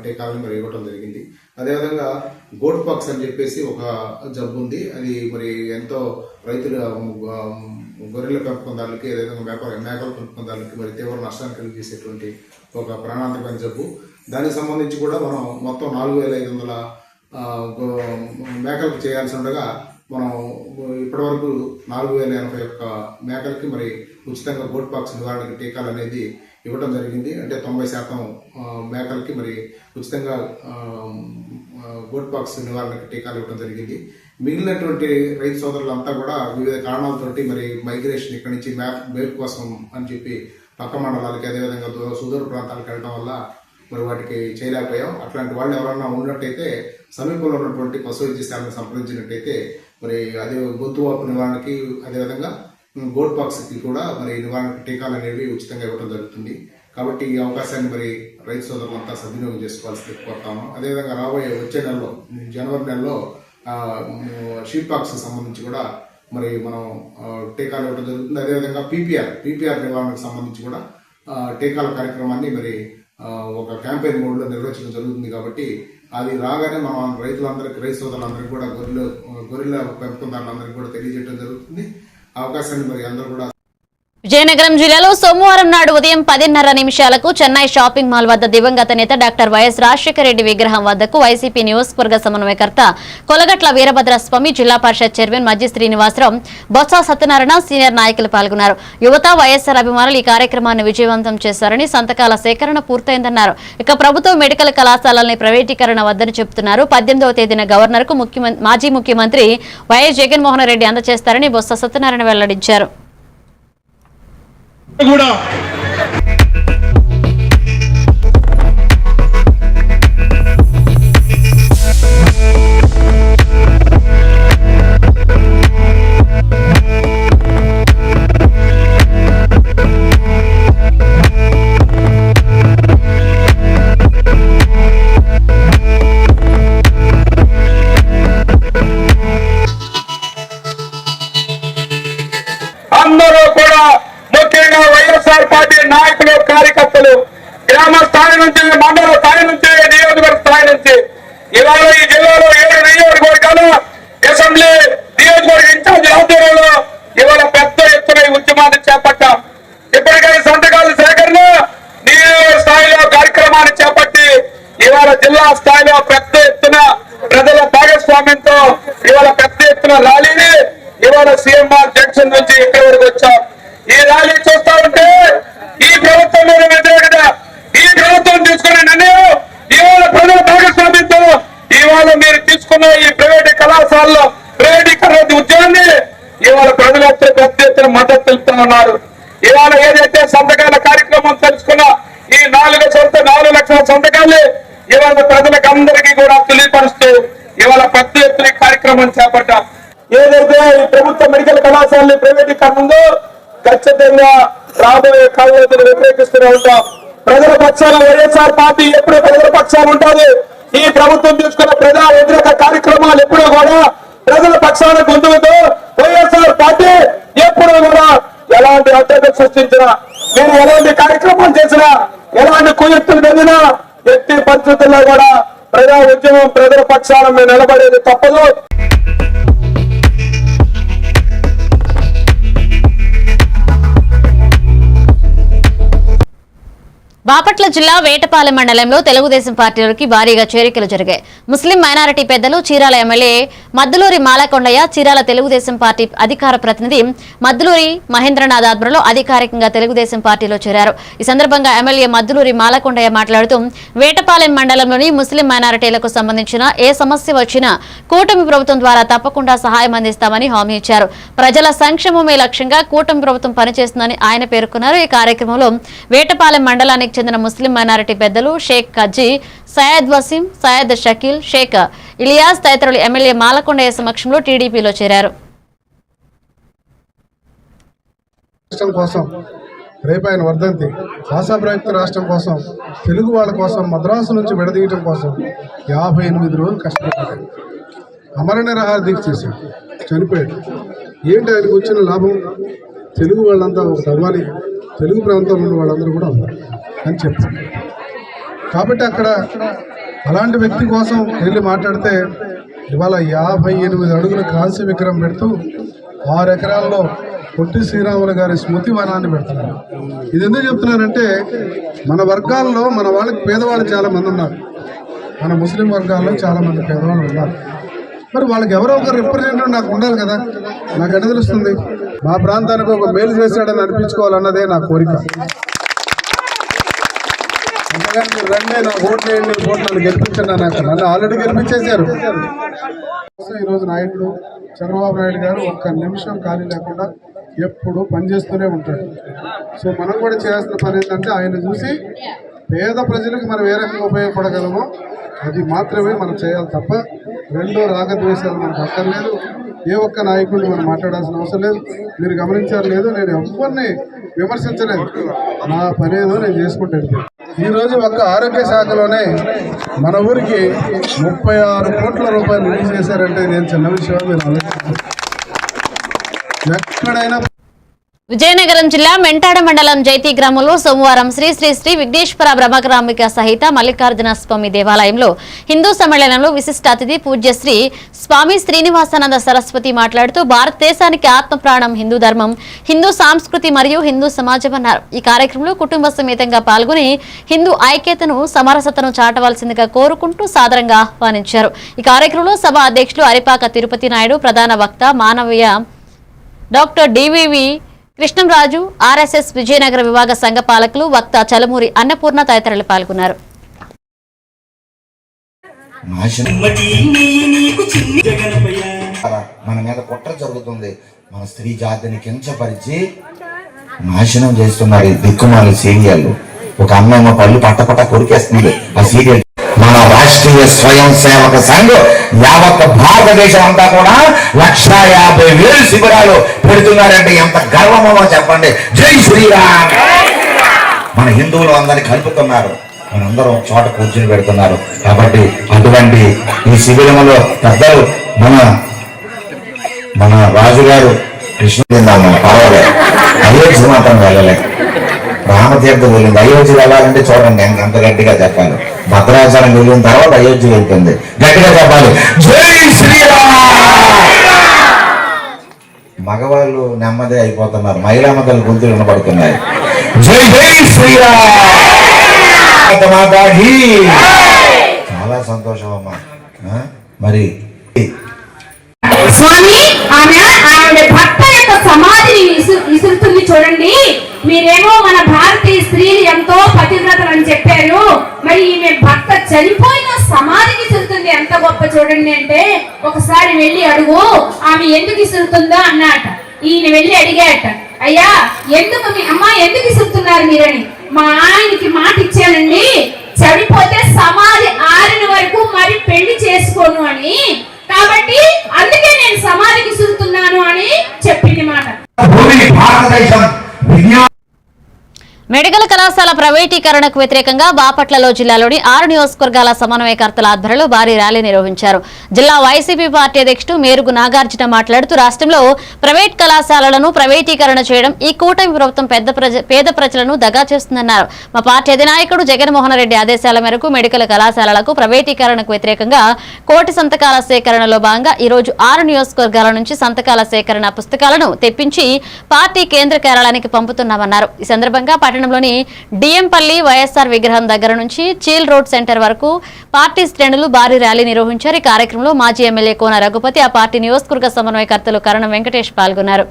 Speaker 10: టీకాలను మరి ఇవ్వడం జరిగింది. అదేవిధంగా గోట్ పాక్స్ అని చెప్పేసి ఒక జబ్బు ఉంది. అది మరి ఎంతో రైతుల గొర్రెల పెంపకందారులకి అదేవిధంగా మేకల పెంపకందారులకి మరి తీవ్ర నష్టాన్ని కలిగజేసేటువంటి ఒక ప్రాణాంతకమైన జబ్బు. దానికి సంబంధించి కూడా మనం మొత్తం 4,500 మేకలకు చేయాల్సి ఉండగా మనం ఇప్పటి వరకు 4,081 మేకలకి మరి ఉచితంగా గోట్ పాక్స్ నివారణకి టీకాలు అనేది ఇవ్వడం జరిగింది. అంటే 90% మేకలకి మరి ఉచితంగా గోట్ పాక్స్ నివారణకి టీకాలు ఇవ్వడం జరిగింది. మిగిలినటువంటి రైతు సోదరులంతా కూడా వివిధ కారణాలతోటి మరి మైగ్రేషన్ ఇక్కడి నుంచి మేపు కోసం అని చెప్పి పక్క మండలాలకి అదేవిధంగా సుదూర ప్రాంతాలకు వెళ్ళడం వల్ల మరి వాటికి చేయలేకపోయాం. అట్లాంటి వాళ్ళు ఎవరన్నా ఉన్నట్టయితే సమీపంలో ఉన్నటువంటి పశు వైద్యశాలను సంప్రదించినట్టయితే మరి అదే గొంతువాపు నివారణకి అదేవిధంగా గోట్ పాక్స్కి కూడా మరి నివారణకి టీకాలు అనేవి ఉచితంగా ఇవ్వడం జరుగుతుంది. కాబట్టి ఈ అవకాశాన్ని మరి రైతు సోదరులంతా సద్వినియోగం చేసుకోవాల్సి కోరుతాము. అదేవిధంగా రాబోయే వచ్చే నెలలో జనవరి నెలలో షీప్ పాక్స్ సంబంధించి కూడా మరి మనం టీకాలు ఇవ్వడం జరుగుతుంది. అదేవిధంగా పీపీఆర్ నివారణకు సంబంధించి కూడా టీకాల కార్యక్రమాన్ని మరి ఒక క్యాంపెయిన్ మోడ్లో నిర్వహించడం జరుగుతుంది. కాబట్టి అది రాగానే మనం రైతు సోదరులందరికీ కూడా గొర్రెల పెంపకందారులందరికీ కూడా తెలియజేయడం జరుగుతుంది. అవకాశాన్ని మరి అందరూ కూడా.
Speaker 1: విజయనగరం జిల్లాలో సోమవారం నాడు ఉదయం 10:30 చెన్నై షాపింగ్ మాల్ వద్ద దివంగత నేత డాక్టర్ వైఎస్ రాజశేఖర రెడ్డి విగ్రహం వద్దకు వైసీపీ నియోజకవర్గ సమన్వయకర్త కొలగట్ల వీరభద్రస్వామి, జిల్లా పరిషత్ చైర్మన్ మజ్జి శ్రీనివాసరావు, బొత్స సత్యనారాయణ, సీనియర్ నాయకులు పాల్గొన్నారు. యువత, వైఎస్ఆర్ అభిమానులు ఈ కార్యక్రమాన్ని విజయవంతం చేశారని, సంతకాల సేకరణ పూర్తయిందన్నారు. ఇక ప్రభుత్వ మెడికల్ కళాశాలల్ని ప్రైవేటీకరణ వద్దని చెబుతున్నారు. 18వ తేదీన గవర్నర్ కు మాజీ ముఖ్యమంత్రి వైఎస్ జగన్మోహన్ రెడ్డి అందజేస్తారని బొత్స సత్యనారాయణ వెల్లడించారు.
Speaker 5: కూడా అందరూ కూడా ముఖ్యంగా వైఎస్ఆర్ పార్టీ నాయకులు, కార్యకర్తలు గ్రామ స్థాయి నుంచి, మండల స్థాయి నుంచి, నియోజకవర్గ స్థాయి నుంచి ఇవాళ ఈ జిల్లాలో 7 నియోజకవర్గాల అసెంబ్లీ నియోజకవర్గ ఇన్ఛార్జి ఆధ్వర్యంలో ఇవాళ పెద్ద ఎత్తున ఈ ఉద్యమాన్ని చేపట్టాం. ఇప్పటికై సంతకాల సేకరణ నియోజకవర్గ స్థాయిలో కార్యక్రమాన్ని చేపట్టి ఇవాళ జిల్లా స్థాయిలో పెద్ద ఎత్తున ప్రజల భాగస్వామ్యంతో ఇవాళ పెద్ద ఎత్తున ర్యాలీని ఇవాళ సీఎంఆర్ జంక్షన్ నుంచి ఇక్కడి వరకు వచ్చాం. ఈ ర్యాలీ చూస్తా ఉంటే ఈ ప్రభుత్వం మీద వ్యతిరేకత, ఈ ప్రభుత్వం తీసుకునే నిర్ణయం ఇవాళ ప్రజల భాగస్వామ్యంతో ఇవాళ మీరు తీసుకున్న ఈ ప్రైవేట్ కళాశాలలో ప్రైవేటీకరణ ఉద్యమాన్ని ఇవాళ ప్రజలంతా పెద్ద ఎత్తున మద్దతు తెలుపుతా ఉన్నారు.
Speaker 11: ఇవాళ ఏదైతే సంతకాల కార్యక్రమం తెలుసుకున్న ఈ 4 లక్షల సంతకాలు ఇవాళ ప్రజలకు అందరికీ కూడా తెలియపరుస్తూ ఇవాళ పెద్ద ఎత్తున కార్యక్రమం చేపట్టాం. ఏదైతే ఈ ప్రభుత్వ మెడికల్ కళాశాలని ప్రైవేటీకరణ ఉందో ఖచ్చితంగా రాబోయే కాలంలో వ్యతిరేకిస్తూనే ఉంటాం. ప్రజల పక్షాన వైఎస్ఆర్ పార్టీ ఎప్పుడూ ప్రజల పక్షాన ఉంటుంది. ఈ ప్రభుత్వం తీసుకున్న ప్రజా వ్యతిరేక కార్యక్రమాలు ఎప్పుడూ కూడా ప్రజల పక్షాన గొంతుకుతూ వైఎస్ఆర్ పార్టీ ఎప్పుడూ కూడా ఎలాంటి అడ్డంకులు సృష్టించినా, మీరు ఎలాంటి కార్యక్రమం చేసినా, ఎలాంటి కుయుక్తులు జరిగినా ఎట్టి పరిస్థితుల్లో కూడా ప్రజా ఉద్యమం ప్రజల పక్షాన మేము నిలబడేది తప్పదు.
Speaker 1: బాపట్ల జిల్లా వేటపాలెం మండలంలో తెలుగుదేశం పార్టీలోకి భారీగా చేరికలు జరిగాయి. ముస్లిం మైనారిటీ పెద్దలు చీరాల ఎమ్మెల్యే మద్దులూరి మాలకొండయ్య, చీరాల తెలుగుదేశం పార్టీ అధికార ప్రతినిధి మద్దులూరి మహేంద్రనాథ్ ఆధ్వర్యంలో అధికారికంగా తెలుగుదేశం పార్టీలో చేరారు. ఈ సందర్భంగా ఎమ్మెల్యే మద్దులూరి మాలకొండయ్య మాట్లాడుతూ వేటపాలెం మండలంలోని ముస్లిం మైనారిటీలకు సంబంధించిన ఏ సమస్య వచ్చినా కూటమి ప్రభుత్వం ద్వారా తప్పకుండా సహాయం అందిస్తామని హామీ ఇచ్చారు. ప్రజల సంక్షేమమే లక్ష్యంగా కూటమి ప్రభుత్వం పనిచేస్తుందని ఆయన పేర్కొన్నారు. ఈ కార్యక్రమంలో వేటపాలెం మండలానికి చెందిన ముస్లిం మైనారిటీ పెద్దలు షేక్ కజ్జీ, సయ్యద్ వసీం, సయ్యద్ షకీల్, షేక్ ఇలియాస్ తదితరులు ఎమ్మెల్యే మాలకొండయ్య సమక్షంలో టీడీపీలో చేరారు.
Speaker 5: రేపైన వర్ధంతి భాషాప్రయుక్త రాష్ట్రం కోసం, తెలుగు వాళ్ళ కోసం, మద్రాసు నుంచి విడదీయటం కోసం 58 రోజులు కష్టపడ్డాడు. అమర నిరాహార దీక్ష చేశాడు, చనిపోయాడు. ఏంటి ఆయనకు వచ్చిన లాభం? తెలుగు వాళ్ళంతా ఒక అవ్వాలి, తెలుగు ప్రాంతంలో ఉన్న వాళ్ళందరూ కూడా అవ్వాలి అని చెప్పారు. కాబట్టి అక్కడ అలాంటి వ్యక్తి కోసం వెళ్ళి మాట్లాడితే ఇవాళ 58 అడుగుల కాంస్య విగ్రహం పెడుతూ 6 ఎకరాల్లో పొట్టి శ్రీరాములు గారి స్మృతి వనాన్ని పెడుతున్నారు. ఇది ఎందుకు చెప్తున్నారంటే మన వర్గాల్లో మన వాళ్ళకి పేదవాళ్ళు చాలా మంది ఉన్నారు. మన ముస్లిం వర్గాల్లో చాలా మంది పేదవాళ్ళు ఉన్నారు. మరి వాళ్ళకి ఎవరో ఒక రిప్రజెంటేటివ్ నాకు ఉండాలి కదా. నాకు ఎట్లా తెలుస్తుంది? మా ప్రాంతానికి ఒక మేలు చేశాడని అనిపించుకోవాలన్నదే నా కోరిక. అంతేగాని మీరు రండి, నా ఓట్లు వేయండి, ఓట్లు నన్ను గెలిపించండి నన్ను ఆల్రెడీ గెలిపించేశారు. ఈరోజు నాయకుడు చంద్రబాబు నాయుడు గారు ఒక్క నిమిషం ఖాళీ లేకుండా ఎప్పుడు పనిచేస్తూనే ఉంటాడు. సో మనం కూడా చేయాల్సిన పని ఏంటంటే ఆయన చూసి పేద ప్రజలకు మనం ఏ రకంగా ఉపయోగపడగలమో అది మాత్రమే మనం చేయాలి తప్ప రెండో రాగద్వేషాలు మనకు అక్కర్లేదు. ఏ ఒక్క నాయకుడిని మనం మాట్లాడాల్సిన అవసరం లేదు. మీరు గమనించారు లేదు, నేను ఎవరిని విమర్శించలేదు. నా పనేదో నేను చేసుకుంటాను. ఈరోజు ఒక్క ఆరోగ్య శాఖలోనే మన ఊరికి 36 కోట్ల రూపాయలు రిలీజ్ చేశారంటే నేను చిన్న విషయం మీరు ఆలోచించారు. ఎక్కడైనా
Speaker 1: విజయనగరం జిల్లా మెంటాడ మండలం జైతి గ్రామంలో సోమవారం శ్రీ శ్రీ శ్రీ విఘ్నేశ్వర బ్రహ్మగ్రామిక సహిత మల్లికార్జున స్వామి దేవాలయంలో హిందూ సమ్మేళనంలో విశిష్ట అతిథి పూజ్యశ్రీ స్వామి శ్రీనివాసానంద సరస్వతి మాట్లాడుతూ భారతదేశానికి ఆత్మప్రాణం హిందూ ధర్మం, హిందూ సంస్కృతి మరియు హిందూ సమాజం అన్నారు. ఈ కార్యక్రమంలో కుటుంబ సమేతంగా పాల్గొని హిందూ ఐక్యతను, సమరసతను చాటవలసిందిగా కోరుకుంటూ సాదరంగా ఆహ్వానించారు. ఈ కార్యక్రమంలో సభ అధ్యక్షులు అరిపాక తిరుపతి నాయుడు, ప్రధాన వక్త మానవీయ డాక్టర్ డివివి కృష్ణంరాజు, ఆర్ఎస్ఎస్ విజయనగర విభాగ సంఘ పాలకులు, వక్త చలమూరి అన్నపూర్ణ తదితరులు పాల్గొన్నారు.
Speaker 12: మన మీద కుట్ర జరుగుతుంది. మన స్త్రీ జాతిని కించపరిచి నాశనం చేస్తున్నారు ఈ దిక్కుమాలి సీరియల్. ఒక అమ్మాయి పళ్ళు పట్టపట్ట కొరికేస్తుంది ఆ సీరియల్. మన రాష్ట్రీయ స్వయం సేవక సంఘం యావత్ భారతదేశం అంతా కూడా 150,000 శిబిరాలు పెడుతున్నారంటే ఎంత గర్వమో చెప్పండి. జై శ్రీరామ్. మన హిందువులు అందరినీ కలుపుతున్నారు, మనందరం చోట కూర్చుని పెడుతున్నారు. కాబట్టి అటువంటి ఈ శిబిరంలో పెద్దలు మన రాజుగారు కృష్ణ పర్వాలేదు, అయోధ్య మాత్రం వెళ్ళలే. రామతీర్థం వెళ్ళింది. అయోధ్య వెళ్ళాలంటే చూడండి ఎంత గట్టిగా చెప్పాలి. భద్రాచలం వెళ్ళిన తర్వాత అయోధ్య వెళ్తుంది. గట్టిగా చెప్పాలి జై శ్రీరామ్. మగవాళ్ళు నెమ్మది అయిపోతున్నారు, మహిళా మగలు గొంతులు వినబడుతున్నాయి. జై జై శ్రీరామ్. చాలా సంతోషం అమ్మా. మరి
Speaker 7: స్వామి ఆమె భర్త యొక్క సమాధిని విసురుతుంది చూడండి. మీరేమో మన భారతీయ స్త్రీలు ఎంతో పతివ్రతలు అని చెప్పారు, మరి ఈమె భర్త చనిపోయిన సమాధికి ఇసురుతుంది ఎంత గొప్ప చూడండి అంటే ఒకసారి వెళ్ళి అడుగు ఆమె ఎందుకు ఇసురుతుందో అన్నట. ఈయన వెళ్ళి అడిగాట, అయ్యా ఎందుకు మీ అమ్మ ఎందుకు ఇస్తున్నారు మీరని. మా ఆయనకి మాట ఇచ్చానండి, చనిపోతే సమాధి ఆరిన వరకు మరి పెళ్లి చేసుకోను అని, కాబట్టి అందుకే నేను సమాధికి సురుతున్నాను అని చెప్పింది మాట.
Speaker 1: మెడికల్ కళాశాల ప్రైవేటీకరణకు వ్యతిరేకంగా బాపట్లలో జిల్లాలోని 6 నియోజకవర్గాల సమన్వయకర్తల ఆధ్వర్యంలో భారీ ర్యాలీ నిర్వహించారు. జిల్లా వైసీపీ పార్టీ అధ్యక్షుడు మేరుగు నాగార్జున మాట్లాడుతూ రాష్ట్రంలో ప్రైవేట్ కళాశాలలను ప్రైవేటీకరణ చేయడం ఈ కూటమి ప్రభుత్వం పేద ప్రజలను దగా చేస్తుందన్నారు. మా పార్టీ అధినాయకుడు జగన్మోహన్ రెడ్డి ఆదేశాల మేరకు మెడికల్ కళాశాలలకు ప్రైవేటీకరణకు వ్యతిరేకంగా 1 కోటి సంతకాల సేకరణలో భాగంగా ఈ రోజు 6 నియోజకవర్గాల నుంచి సంతకాల సేకరణ పుస్తకాలను తెప్పించి పార్టీ కేంద్ర కార్యాలయానికి పంపుతున్నామన్నారు. ఈ సందర్భంగా పట్టణంలోని డిఎంపల్లి వైఎస్ఆర్ విగ్రహం దగ్గర నుంచి చీల్ రోడ్ సెంటర్ వరకు పార్టీ శ్రేణులు భారీ ర్యాలీ నిర్వహించారు. ఈ కార్యక్రమంలో మాజీ ఎమ్మెల్యే కోన రఘుపతి, ఆ పార్టీ నియోజకవర్గ సమన్వయకర్తలు కరణం వెంకటేష్ పాల్గొన్నారు.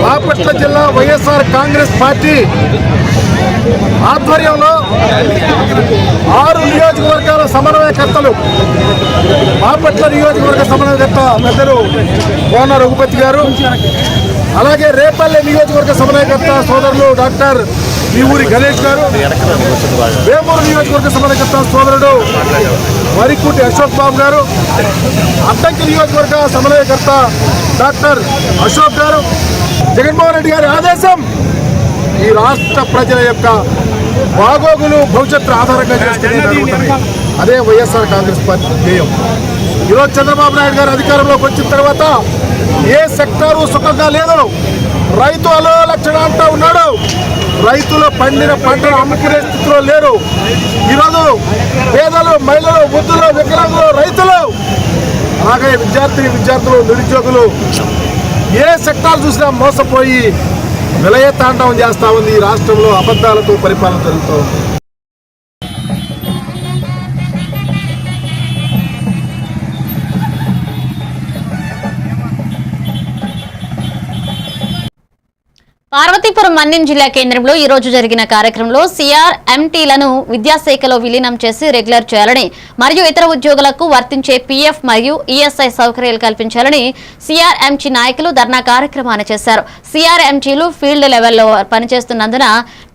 Speaker 6: బాపట్ల జిల్లా వైఎస్ఆర్ కాంగ్రెస్ పార్టీ ఆధ్వర్యంలో 6 నియోజకవర్గాల సమన్వయకర్తలు, బాపట్ల నియోజకవర్గ సమన్వయకర్త పెద్దలు కోన రఘుపతి గారు, అలాగే రేపల్లె నియోజకవర్గ సమన్వయకర్త సోదరులు డాక్టర్ ఊరి గణేష్ గారు, వేమూరు నియోజకవర్గ సమన్వయకర్త సోదరుడు వరికుటి అశోక్ బాబు గారు, అద్దంకి నియోజకవర్గ సమన్వయకర్త డాక్టర్ అశోక్ గారు, జగన్మోహన్ రెడ్డి గారి ఆదేశం ఈ రాష్ట్ర ప్రజల యొక్క బాగోగులు భవిష్యత్తు ఆధారంగా చేసుకుని అదే వైఎస్ఆర్ కాంగ్రెస్ పార్టీ ధ్యేయం. ఈరోజు చంద్రబాబు నాయుడు గారు అధికారంలోకి వచ్చిన తర్వాత ఏ సెక్టారు సుఖంగా లేదు. రైతు అలోలక్షణ అంటూ ఉన్నాడు. రైతులు పండిన పంటలు అమ్ముకునే స్థితిలో లేరు. ఈరోజు పేదలు, మహిళలు, వృద్ధులు, వికలాంగులు, రైతులు, అలాగే విద్యార్థులు, నిరుద్యోగులు ఏ సెక్టార్ చూసినా మోసపోయి విలయ తాండవం చేస్తా ఉంది. ఈ రాష్ట్రంలో అబద్ధాలతో పరిపాలన జరుగుతూ ఉంది.
Speaker 1: పార్వతీపురం మన్యం జిల్లా కేంద్రంలో ఈ రోజు జరిగిన కార్యక్రమంలో CRMTలను విద్యాశాఖలో విలీనం చేసి రెగ్యులర్ చేయాలని మరియు ఇతర ఉద్యోగులకు వర్తించే PF మరియు ESI సౌకర్యాలు కల్పించాలని CRMT నాయకులు ధర్నా కార్యక్రమాన్ని చేశారు. CRMTలు ఫీల్డ్ లెవెల్లో పనిచేస్తున్నందున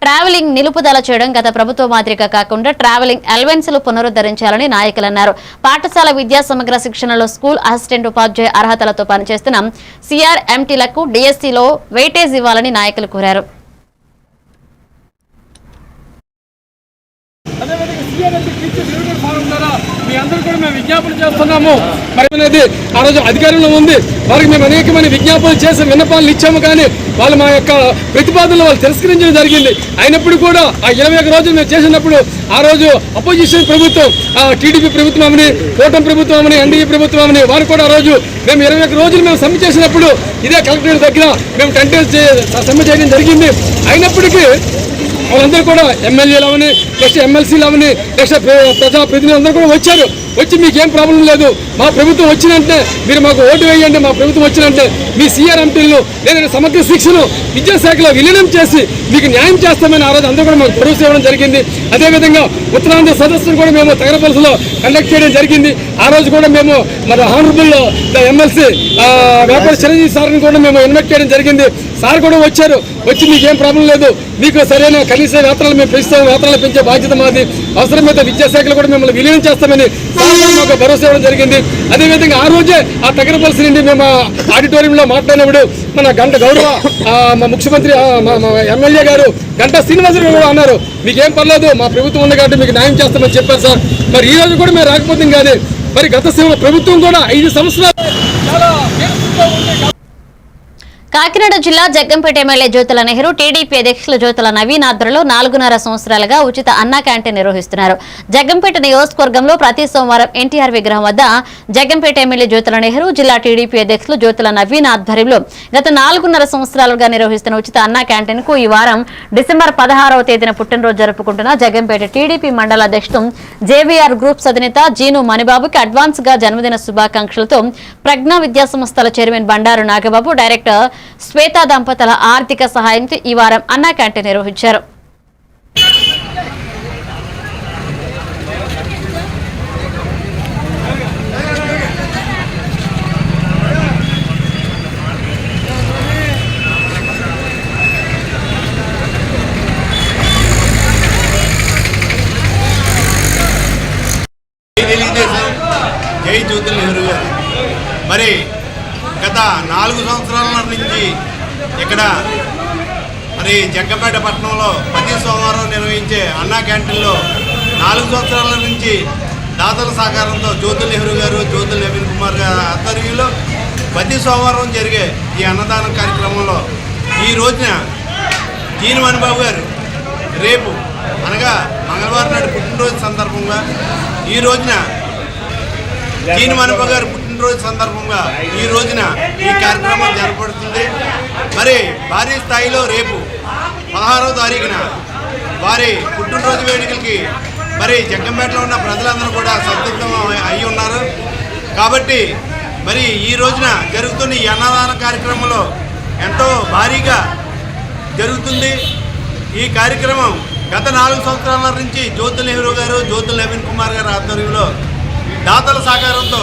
Speaker 1: ట్రావెలింగ్ నిలుపుదల చేయడం గత ప్రభుత్వ మాదిరిగా కాకుండా ట్రావెలింగ్ అలవెన్స్లు పునరుద్ధరించాలని నాయకులు అన్నారు. పాఠశాల విద్యా సమగ్ర శిక్షణలో స్కూల్ అసిస్టెంట్ ఉపాధ్యాయ అర్హతలతో పనిచేస్తున్న CRMTలకు DSCలో వెయిటేజ్ ఇవ్వాలని నాయకులు కోరారు.
Speaker 4: మీ అందరూ కూడా మేము విజ్ఞాపన చేస్తున్నాము. మరి అనేది ఆ రోజు అధికారంలో ఉంది. వారికి మేము అనేకమైన విజ్ఞాపనలు చేసి విన్నపాలు ఇచ్చాము, కానీ వాళ్ళు మా యొక్క ప్రతిపాదనలు వాళ్ళు తిరస్కరించడం జరిగింది. అయినప్పుడు కూడా ఆ 21 రోజులు మేము చేసినప్పుడు ఆ రోజు అపోజిషన్ ప్రభుత్వం, టీడీపీ ప్రభుత్వం అని, కూటమి ప్రభుత్వం అని, NDA ప్రభుత్వం అని, వారు కూడా ఆ రోజు మేము 21 రోజులు మేము సమ్మె చేసినప్పుడు ఇదే కలెక్టరేట్ దగ్గర మేము కంటెస్ట్ సమ్మె చేయడం జరిగింది. అయినప్పటికీ వాళ్ళందరూ కూడా ఎమ్మెల్యేలు అవని, నెక్స్ట్ ఎమ్మెల్సీలు అవని, నెక్స్ట్ ప్రజాప్రతినిధులు అందరూ కూడా వచ్చారు. వచ్చి మీకేం ప్రాబ్లం లేదు, మా ప్రభుత్వం వచ్చినంటే మీరు మాకు ఓటు వేయండి, మా ప్రభుత్వం వచ్చినంటే మీ CRMTలను లేదంటే సమగ్ర శిక్షను విద్యాశాఖలో విలీనం చేసి మీకు న్యాయం చేస్తామని ఆ రోజు అందరూ కూడా మాకు భరోసా ఇవ్వడం జరిగింది. అదేవిధంగా ఉత్తరాంధ్ర సదస్సును కూడా మేము తగరపల్లిలో కండక్ట్ చేయడం జరిగింది. ఆ రోజు కూడా మేము మరి హానరబుల్ ఎమ్మెల్సీ వ్యాపార చిరంజీవి సార్ని కూడా మేము ఇన్వైట్ చేయడం జరిగింది. సార్ కూడా వచ్చారు. వచ్చి మీకేం ప్రాబ్లం లేదు, మీకు సరైన కనీస వేతనాలు మేము పెంచుతాం, వేతనాలు పెంచే బాధ్యత మాది, అవసరమైతే విద్యాశాఖలో కూడా మిమ్మల్ని విలీనం చేస్తామని మాకు భరోసా ఇవ్వడం జరిగింది. అదేవిధంగా ఆ రోజే ఆ తగరపల్సి నుండి మేము ఆడిటోరియంలో మాట్లాడినప్పుడు మన గంట గౌరవ మా ముఖ్యమంత్రి ఎమ్మెల్యే గారు గంటా శ్రీనివాసరావు కూడా అన్నారు, మీకేం పర్లేదు, మా ప్రభుత్వం ఉంది కాబట్టి మీకు న్యాయం చేస్తామని చెప్పారు సార్. మరి ఈ రోజు కూడా మేము రాకపోతే కాదు, మరి గత ప్రభుత్వం కూడా 5 సంవత్సరాలు చాలా
Speaker 1: కాకినాడ జిల్లా జగ్గంపేట ఎమ్మెల్యే జ్యోతుల నెహ్రూ టీడీపీ అధ్యక్షులు జ్యోతుల నవీన్ ఆధ్వర్యంలో 4.5 సంవత్సరాలుగా ఉచిత అన్నా క్యాంటీన్ నిర్వహిస్తున్నారు. జగ్గంపేట నియోజకవర్గంలో ప్రతి సోమవారం ఎన్టీఆర్ విగ్రహం వద్ద జగ్గంపేట ఎమ్మెల్యే జ్యోతుల నెహ్రూ, జిల్లా టీడీపీ అధ్యక్షులు జ్యోతుల నవీన్ ఆధ్వర్యంలో గత 4.5 సంవత్సరాలుగా నిర్వహిస్తున్న ఉచిత అన్నా క్యాంటీన్ కు ఈ వారం డిసెంబర్ 16వ తేదీన పుట్టినరోజు జరుపుకుంటున్న జగ్గంపేట టీడీపీ మండల అధ్యక్షుడు జేవీఆర్ గ్రూప్స్ అధినేత జీను మణిబాబుకి అడ్వాన్స్ గా జన్మదిన శుభాకాంక్షలతో ప్రజ్ఞా విద్యా సంస్థల చైర్మన్ బండారు నాగబాబు, డైరెక్టర్ శ్వేతా దంపతుల ఆర్థిక సహాయంతో ఈ వారం అన్నా క్యాంటీన్ నిర్వహించారు.
Speaker 13: జై జ్యోతుల నెహ్రూ గారు మరి గత 4 సంవత్సరాల నుంచి ఇక్కడ మరి జగ్గంపేట పట్టణంలో ప్రతి సోమవారం నిర్వహించే అన్నా క్యాంటీన్లో 4 సంవత్సరాల నుంచి దాతల సహకారంతో జ్యోతుల నెహ్రూ గారు, జ్యోతుల నవీన్ కుమార్ గారి ఆధ్వర్యంలో ప్రతి సోమవారం జరిగే ఈ అన్నదానం కార్యక్రమంలో ఈ రోజున జీను మణిబాబు గారు రేపు అనగా మంగళవారం నాడు పుట్టినరోజు సందర్భంగా ఈ రోజున జీను మణిబాబు గారు పుట్టినరోజు సందర్భంగా ఈ రోజున ఈ కార్యక్రమం జరపబడుతుంది. మరి భారీ స్థాయిలో రేపు 16వ తారీఖున వారి పుట్టినరోజు వేడుకలకి మరి జగ్గంపేటలో ఉన్న ప్రజలందరూ కూడా సంసిద్ధం అయి ఉన్నారు. కాబట్టి మరి ఈ రోజున జరుగుతున్న ఈ అన్నదాన కార్యక్రమంలో ఎంతో భారీగా జరుగుతుంది. ఈ కార్యక్రమం గత 4 సంవత్సరాల నుంచి జ్యోతుల నెహ్రూ గారు, జ్యోతుల నవీన్ కుమార్ గారి ఆధ్వర్యంలో దాతల సహకారంతో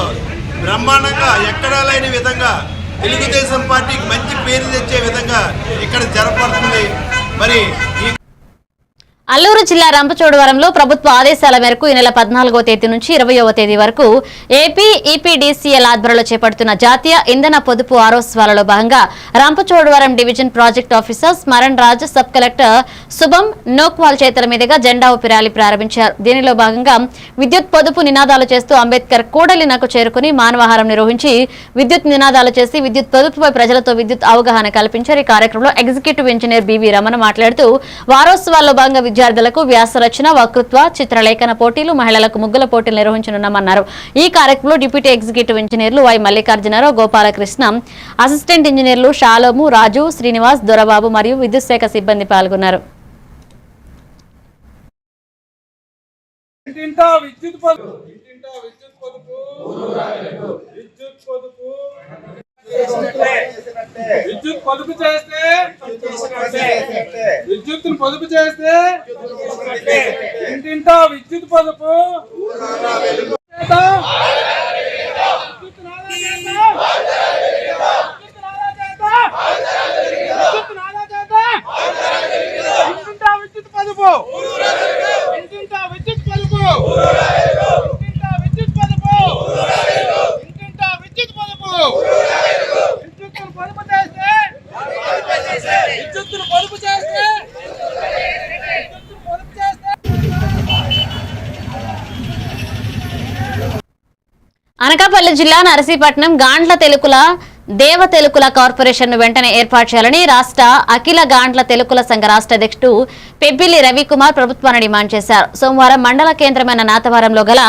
Speaker 13: బ్రహ్మాండంగా ఎక్కడా లేని విధంగా తెలుగుదేశం పార్టీకి మంచి పేరు తెచ్చే విధంగా ఇక్కడ జరపబడుతుంది. మరి ఈ
Speaker 1: అల్లూరు జిల్లా రంపచోడవరంలో ప్రభుత్వ ఆదేశాల మేరకు ఈ నెల 14వ తేదీ నుంచి 20వ తేదీ వరకు ఏపీ ఈపీడీసీఎల్ ఆధ్వర్యంలో చేపడుతున్న జాతీయ ఇంధన పొదుపు వారోత్సవాలలో భాగంగా Rampachodavaram division project officer Smaran Raj, sub collector శుభం నోక్వాల్ చేతుల మీదుగా జెండా ఊపి ర్యాలీ ప్రారంభించారు. దీనిలో భాగంగా విద్యుత్ పొదుపు నినాదాలు చేస్తూ అంబేద్కర్ కూడలినకు చేరుకుని మానవాహారం నిర్వహించి విద్యుత్ నినాదాలు చేసి విద్యుత్ పొదుపుపై ప్రజలతో విద్యుత్ అవగాహన కల్పించారు. ఈ కార్యక్రమంలో ఎగ్జిక్యూటివ్ ఇంజనీర్ బివి రమణ మాట్లాడుతూ వారోత్సవాల్లో భాగంగా విద్యార్థులకు వ్యాసరచన, వక్తృత్వ, చిత్రలేఖన పోటీలు, మహిళలకు ముగ్గుల పోటీలు నిర్వహించనున్నామన్నారు. ఈ కార్యక్రమంలో డిప్యూటీ ఎగ్జిక్యూటివ్ ఇంజనీర్లు వై మల్లికార్జునరావు, గోపాలకృష్ణ, అసిస్టెంట్ ఇంజనీర్లు షాలోము, రాజు, శ్రీనివాస్, దొరబాబు మరియు విద్యుత్ శాఖ సిబ్బంది పాల్గొన్నారు.
Speaker 6: విద్యుత్ పొదుపు చేస్తే విద్యుత్తును పొదుపు చేస్తే ఇంటింటా విద్యుత్ పొదుపు ఇంటింటా విద్యుత్ పొదుపు ఇంటింటా విద్యుత్ పొదుపు ఇంటింటా విద్యుత్ పొదుపు ఇంటింటా విద్యుత్ పొదుపు
Speaker 1: అనకాపల్లి జిల్లా నరసీపట్నం గాండ్ల తెలుకుల దేవ తెలుకుల కార్పొరేషన్ ను వెంటనే ఏర్పాటు చేయాలని రాష్ట్ర అఖిల గాండ్ల తెలుకుల సంఘ రాష్ట్ర అధ్యక్షుడు పెబ్బిలి రవికుమార్ ప్రభుత్వాన్ని డిమాండ్ చేశారు. సోమవారం మండల కేంద్రమైన నాతవరంలో గల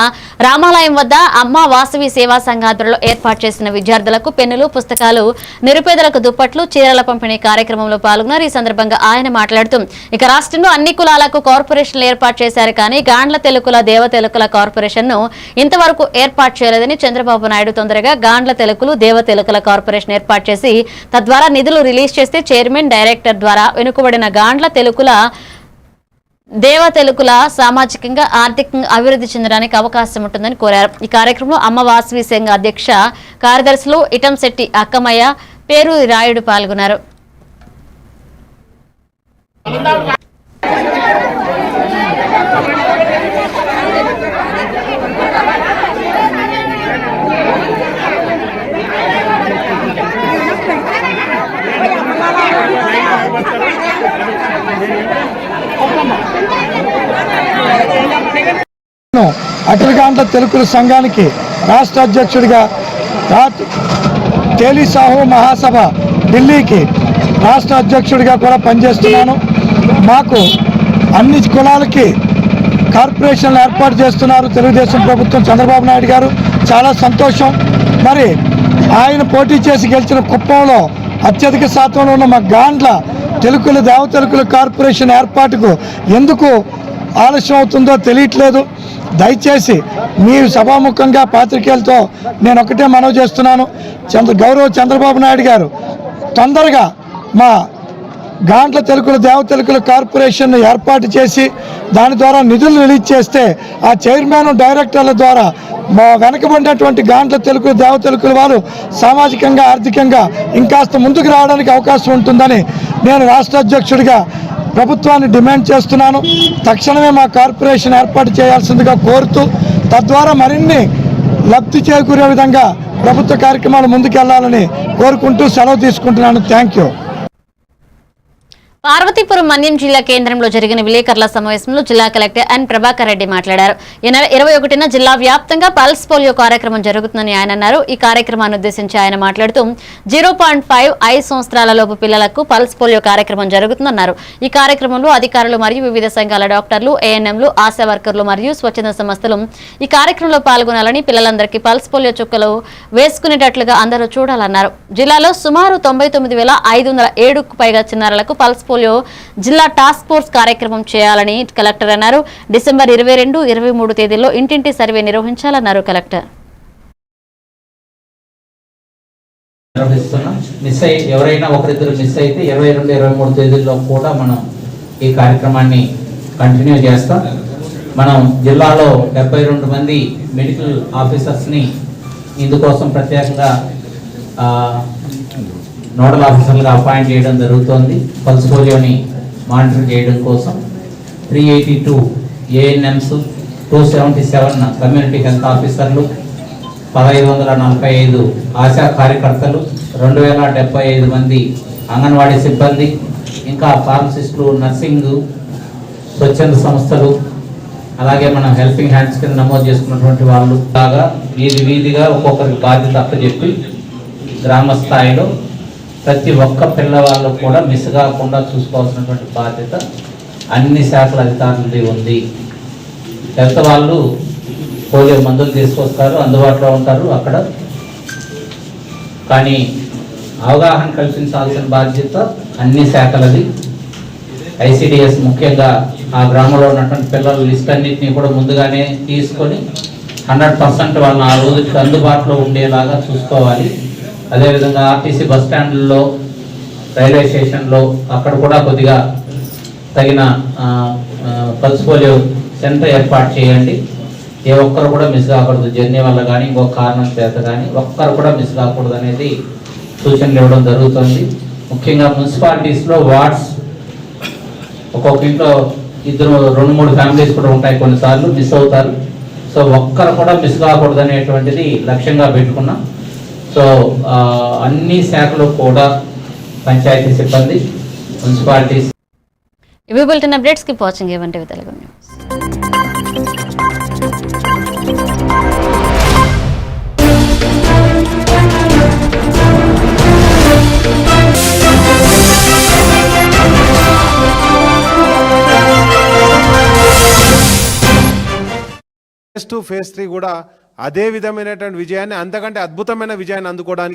Speaker 1: రామాలయం వద్ద అమ్మ వాసవి సేవా సంఘ ఆధ్వర్యంలో ఏర్పాటు చేసిన విద్యార్థులకు పెన్నులు, పుస్తకాలు, నిరుపేదలకు దుప్పట్లు, చీరల పంపిణీ కార్యక్రమంలో పాల్గొన్నారు. ఈ సందర్భంగా ఆయన మాట్లాడుతూ ఇక రాష్ట్రంలో అన్ని కులాలకు కార్పొరేషన్లు ఏర్పాటు చేశారు, కానీ గాండ్ల తెలుకుల దేవ తెలుకుల కార్పొరేషన్ ను ఇంతవరకు ఏర్పాటు చేయలేదని, చంద్రబాబు నాయుడు తొందరగా గాండ్ల తెలుకులు దేవ తెలుకుల కార్పొరేషన్ ఏర్పాటు చేసి తద్వారా నిధులు రిలీజ్ చేస్తే చైర్మన్, డైరెక్టర్ ద్వారా వెనుకబడిన గాండ్ల తెలుకుల దేవ తెలుకుల సామాజికంగా, ఆర్థికంగా అభివృద్ధి చెందడానికి అవకాశం ఉంటుందని కోరారు. ఈ కార్యక్రమంలో అమ్మ వాసవి సంఘ అధ్యక్ష కార్యదర్శులు ఇటంశెట్టి అక్కమయ్య, పేరూరి రాయుడు పాల్గొన్నారు.
Speaker 6: అఖిల గాండ్ల తెలుగుల సంఘానికి రాష్ట్ర అధ్యక్షుడిగా తేలి సాహు మహాసభ ఢిల్లీకి రాష్ట్ర అధ్యక్షుడిగా కూడా పనిచేస్తున్నాను. మాకు అన్ని కులాలకి కార్పొరేషన్లు ఏర్పాటు చేస్తున్నారు తెలుగుదేశం ప్రభుత్వం, చంద్రబాబు నాయుడు గారు. చాలా సంతోషం. మరి ఆయన పోటీ చేసి గెలిచిన కుప్పంలో అత్యధిక శాతంలో ఉన్న మా గాండ్ల తెలుగుల దేవతెలుగుల కార్పొరేషన్ ఏర్పాటుకు ఎందుకు ఆలస్యం అవుతుందో తెలియట్లేదు. దయచేసి మీరు సభాముఖంగా పాత్రికేయులతో నేను ఒకటే మనవి చేస్తున్నాను, గౌరవ చంద్రబాబు నాయుడు గారు తొందరగా మా గాంట్ల తెలుగుల దేవతెలుగుల కార్పొరేషన్ ఏర్పాటు చేసి దాని ద్వారా నిధులు రిలీజ్ చేస్తే ఆ చైర్మన్ డైరెక్టర్ల ద్వారా మా వెనకబడినటువంటి గాంట్ల తెలుగుల దేవతెలుగుల వారు సామాజికంగా ఆర్థికంగా ఇంకాస్త ముందుకు రావడానికి అవకాశం ఉంటుందని నేను రాష్ట్ర అధ్యక్షుడిగా ప్రభుత్వాన్ని డిమాండ్ చేస్తున్నాను. తక్షణమే మా కార్పొరేషన్ ఏర్పాటు చేయాల్సిందిగా కోరుతూ తద్వారా మరిన్ని లబ్ధి చేకూరే విధంగా ప్రభుత్వ కార్యక్రమాలు ముందుకెళ్లాలని కోరుకుంటూ సెలవు తీసుకుంటున్నాను. Thank you.
Speaker 1: పార్వతీపురం మన్యం జిల్లా కేంద్రంలో జరిగిన విలేకరుల సమావేశంలో జిల్లా కలెక్టర్ ఎన్ ప్రభాకర్ రెడ్డి మాట్లాడారు. ఈ నెల 21న జిల్లా వ్యాప్తంగా పల్స్ పోలియో కార్యక్రమం జరుగుతుందని ఆయన అన్నారు. ఈ కార్యక్రమాన్ని ఉద్దేశించి ఆయన మాట్లాడుతూ 0.5 5 సంవత్సరాలలోపు పిల్లలకు పల్స్ పోలియో కార్యక్రమం జరుగుతుందన్నారు. ఈ కార్యక్రమంలో అధికారులు మరియు వివిధ సంఘాల డాక్టర్లు, ఏఎన్ఎంలు, ఆశా వర్కర్లు మరియు స్వచ్ఛంద సంస్థలు ఈ కార్యక్రమంలో పాల్గొనాలని, పిల్లలందరికీ పల్స్ పోలియో చుక్కలు వేసుకునేటట్లుగా అందరూ చూడాలన్నారు. జిల్లాలో సుమారు 99,507కు పైగా చిన్నారులకు పల్స్ పోలియో జిల్లా టాస్క్ ఫోర్స్ కార్యక్రమం చేయాలని కలెక్టర్ అన్నారు. డిసెంబర్ 22, 23 తేదీల్లో ఇంటింటి సర్వే నిర్వహించాలన్నారు కలెక్టర్.
Speaker 14: ఎవరైనా ఒకరిద్దరు మిస్ అయితే 22, 23 తేదీల్లో కూడా మనం ఈ కార్యక్రమాన్ని కంటిన్యూ చేస్తాం. మనం జిల్లాలో 72 మంది మెడికల్ ఆఫీసర్స్ని ఇందుకోసం ప్రత్యేకంగా నోడల్ ఆఫీసర్లుగా అపాయింట్ చేయడం జరుగుతోంది. పల్స్ పోలియోని మానిటర్ చేయడం కోసం 382 ఏఎన్ఎంస్, 277 కమ్యూనిటీ హెల్త్ ఆఫీసర్లు, 1545 ఆశా కార్యకర్తలు, 2075 మంది అంగన్వాడీ సిబ్బంది, ఇంకా ఫార్మసిస్టులు, నర్సింగ్, స్వచ్ఛంద సంస్థలు, అలాగే మనం హెల్పింగ్ హ్యాండ్స్ కింద నమోదు చేసుకున్నటువంటి వాళ్ళు లాగా వీధిగా ఒక్కొక్కరికి బాధ్యత అప్పచెప్పి గ్రామ స్థాయిలో ప్రతి ఒక్క పిల్లవాళ్ళు కూడా మిస్ కాకుండా చూసుకోవాల్సినటువంటి బాధ్యత అన్ని శాఖల అధికారులది ఉంది. హెల్త్ వాళ్ళు పోలియో మందులు తీసుకొస్తారు, అందుబాటులో ఉంటారు అక్కడ. కానీ అవగాహన కల్పించాల్సిన బాధ్యత అన్ని శాఖలది. ఐసిడిఎస్ ముఖ్యంగా ఆ గ్రామంలో ఉన్నటువంటి పిల్లల లిస్ట్ అన్నింటినీ కూడా ముందుగానే తీసుకొని 100% వాళ్ళని ఆ రోజుకి అందుబాటులో ఉండేలాగా చూసుకోవాలి. అదేవిధంగా ఆర్టీసీ బస్ స్టాండ్లలో, రైల్వే స్టేషన్లో అక్కడ కూడా కొద్దిగా తగిన పల్స్ పోలియో సెంటర్ ఏర్పాటు చేయండి. ఏ ఒక్కరు కూడా మిస్ కాకూడదు, జర్నీ వల్ల కానీ ఇంకొక కారణం చేత కానీ ఒక్కరు కూడా మిస్ కాకూడదు అనేది సూచనలు ఇవ్వడం జరుగుతుంది. ముఖ్యంగా మున్సిపాలిటీస్లో వార్డ్స్ ఒక్కొక్క ఇంట్లో 2-3 ఫ్యామిలీస్ కూడా ఉంటాయి, కొన్నిసార్లు మిస్ అవుతారు. సో ఒక్కరు కూడా మిస్ కాకూడదు అనేటువంటిది లక్ష్యంగా పెట్టుకున్నాం. సో అన్ని శాఖలు కూడా పంచాయతీ సిబ్బంది, మున్సిపాలిటీస్.
Speaker 1: ఇవి బులెటిన్ అప్డేట్స్. కీప్ వాచింగ్ ఏవంటే తెలుగు న్యూస్.
Speaker 15: Phase 2, Phase 3 కూడా అదే విధమైనటువంటి విజయాన్ని, అంతకంటే అద్భుతమైన విజయాన్ని అందుకోవడానికి